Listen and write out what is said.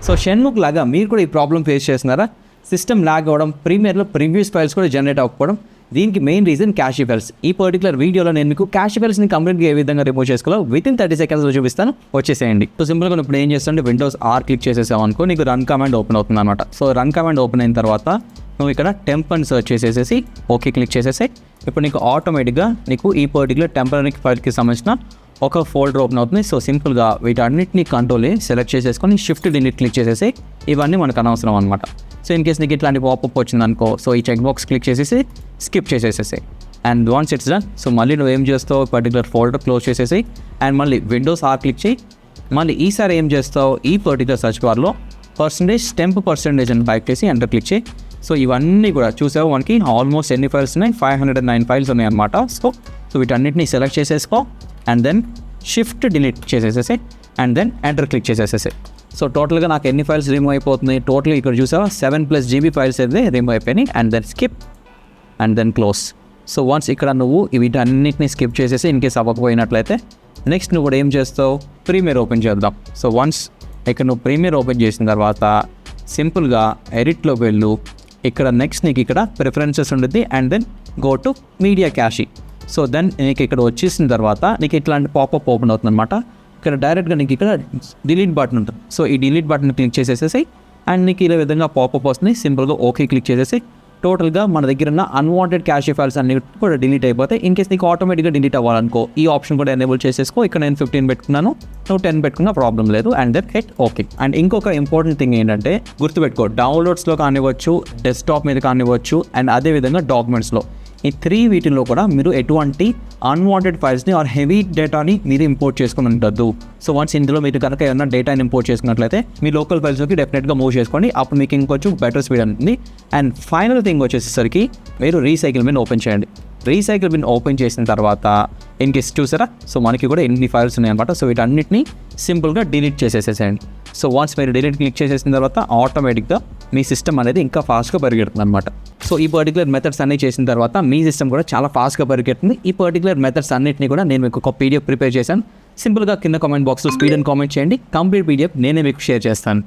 So షెన్ముక్ లాగా మీరు కూడా ఈ ప్రాబ్లం ఫేస్ చేస్తున్నారా? సిస్టమ్ ల్యాగ్ అవ్వడం, ప్రీమియర్లో ప్రీవియస్ ఫైల్స్ కూడా జనరేట్ అవ్వకపోవడం, దీనికి మెయిన్ రీజన్ క్యాష్ ఫైల్స్. ఈ పర్టికులర్ వీడియోలో నేను మీకు క్యాష్ ఫైల్స్ని కంప్లీట్గా ఏ విధంగా రిమూవ్ చేసుకోవాలో వితిన్ 30 సెకండ్స్లో చూపిస్తాను. వచ్చేసేయండి. సో సింపుల్గా ఇప్పుడు ఏం చేస్తుంటే విండోస్ ఆర్ క్లిక్ చేసేసాం అనుకో, నీకు రన్ కమాండ్ ఓపెన్ అవుతుంది అనమాట. సో రన్ కమాండ్ ఓపెన్ అయిన తర్వాత నువ్వు ఇక్కడ టెంప్ అని సెర్చ్ చేసేసి ఓకే క్లిక్ చేసేసి ఇప్పుడు నీకు ఆటోమేటిక్గా నీకు ఈ పర్టికులర్ టెంపరరీ ఫైల్కి సంబంధించిన ఒక ఫోల్డర్ ఓపెన్ అవుతుంది. సో సింపుల్గా వీటన్నిటిని కంట్రోల్ సెలెక్ట్ చేసేసుకొని షిఫ్ట్ డిలీట్ క్లిక్ చేసేసి ఇవన్నీ మనకు అనవసరం అనమాట. సో ఇన్ కేస్ నీకు ఇట్లాంటి పాపప్ వచ్చిందనుకో, సో ఈ చెక్ బాక్స్ క్లిక్ చేసేసి స్కిప్ చేసేసేసి and once it's done. So మళ్ళీ నువ్వు ఏం చేస్తావు, పర్టికులర్ ఫోల్డర్ క్లోజ్ చేసేసి అండ్ మళ్ళీ విండోస్ ఆర్ క్లిక్ చేయి. మళ్ళీ ఈసారి ఏం చేస్తావు, ఈ పర్టికులర్ సర్చ్ బార్లో టెంప్ పర్సెంటేజ్ అని టైప్ చేసి ఎంటర్ క్లిక్ చేయి. సో ఇవన్నీ కూడా చూసావు, మనకి ఆల్మోస్ట్ ఎన్ని ఫైల్స్ ఉన్నాయి, 509 ఫైల్స్ ఉన్నాయి అనమాట. సో వీటన్నిటిని సెలెక్ట్ చేసేసుకో అండ్ దెన్ షిఫ్ట్ డిలీట్ చేసేసేసి అండ్ దెన్ ఎంటర్ క్లిక్ చేసేసేసి. సో టోటల్గా నాకు ఎన్ని ఫైల్స్ రిమూవ్ అయిపోతున్నాయి, టోటల్గా ఇక్కడ చూసావా 7+ GB ఫైల్స్ అయితే రిమూవ్ అయిపోయినాయి. And then skip and then close. So once ఇక్కడ నువ్వు వీటన్నిటిని స్కిప్ చేసేసి ఇన్ కేస్ అవ్వకపోయినట్లయితే నెక్స్ట్ నువ్వు కూడా ఏం చేస్తావు, ప్రీమియర్ ఓపెన్ చేద్దాం. సో వన్స్ ఇక్కడ నువ్వు ప్రీమియర్ ఓపెన్ చేసిన తర్వాత సింపుల్గా ఎడిట్లోకి వెళ్ళు. ఇక్కడ నెక్స్ట్ నీకు ఇక్కడ ప్రిఫరెన్సెస్ ఉంటుంది and then go to media cache. So then నీకు ఇక్కడ వచ్చేసిన తర్వాత నీకు ఇట్లాంటి పాపప్ ఓపెన్ అవుతుంది అనమాట. ఇక్కడ డైరెక్ట్గా నీకు ఇక్కడ డిలీట్ బటన్ ఉంటుంది. సో ఈ డిలీట్ బటన్ క్లిక్ చేసేసేసి అండ్ నీకు ఇలా విధంగా పాపప్ వస్తుంది. సింపుల్గా ఓకే క్లిక్ చేసేసి టోటల్గా మన దగ్గర ఉన్న అన్వాంటెడ్ క్యాష్ ఫైల్స్ అన్ని కూడా డిలీట్ అయిపోతాయి. ఇన్ కేస్ నీకు ఆటోమేటిక్గా డిలీట్ అవ్వాలనుకో ఈ ఆప్షన్ కూడా ఎనేబుల్ చేసేసుకో. ఇక్కడ నేను 15 పెట్టుకున్నాను, నువ్వు 10 పెట్టుకున్నా ప్రాబ్లం లేదు. And then hit okay. And ఇంకొక ఇంపార్టెంట్ థింగ్ ఏంటంటే గుర్తుపెట్టుకో, డౌన్లోడ్స్లో కానివ్వచ్చు, డెస్క్టాప్ మీద కానివ్వచ్చు అండ్ అదేవిధంగా డాక్యుమెంట్స్లో, ఈ 3 వీటిల్లో కూడా మీరు ఎటువంటి అన్వాంటెడ్ ఫైల్స్ని ఆర్ హెవీ డేటాని మీరు ఇంపోర్ట్ చేసుకుని ఉండద్దు. సో వన్స్ ఇందులో మీరు కనుక ఏమన్నా డేటాని ఇంపోర్ట్ చేసుకున్నట్లయితే మీ లోకల్ ఫైల్స్లోకి డెఫినెట్గా మూవ్ చేసుకోండి. అప్పుడు మీకు ఇంకొంచెం బెటర్ స్పీడ్ ఉంటుంది. అండ్ ఫైనల్ థింగ్ వచ్చేసరికి మీరు రీసైకిల్ బిన్ ఓపెన్ చేయండి. రీసైకిల్ బిన్ ఓపెన్ చేసిన తర్వాత ఇన్ కేస్ చూసారా, సో మనకి కూడా ఎన్ని ఫైల్స్ ఉన్నాయన్నమాట. సో వీటన్నిటిని సింపుల్గా డిలీట్ చేసేసేసేయండి. సో వన్స్ మీరు డిలీట్ క్లిక్ చేసేసిన తర్వాత ఆటోమేటిక్గా మీ సిస్టమ్ అనేది ఇంకా ఫాస్ట్గా పరిగెడుతుంది అనమాట. సో ఈ పర్టికులర్ మెథడ్స్ అన్ని చేసిన తర్వాత మీ సిస్టమ్ కూడా చాలా ఫాస్ట్గా పరిగెడుతుంది. ఈ పర్టికులర్ మెథడ్స్ అన్నింటినీ కూడా నేను మీకు ఒక PDF ప్రిపేర్ చేశాను. సింపుల్గా కింద కామెంట్ బాక్స్లో స్పీడ్ అని కామెంట్ చేయండి. కంప్లీట్ PDF నేనే మీకు షేర్ చేస్తాను.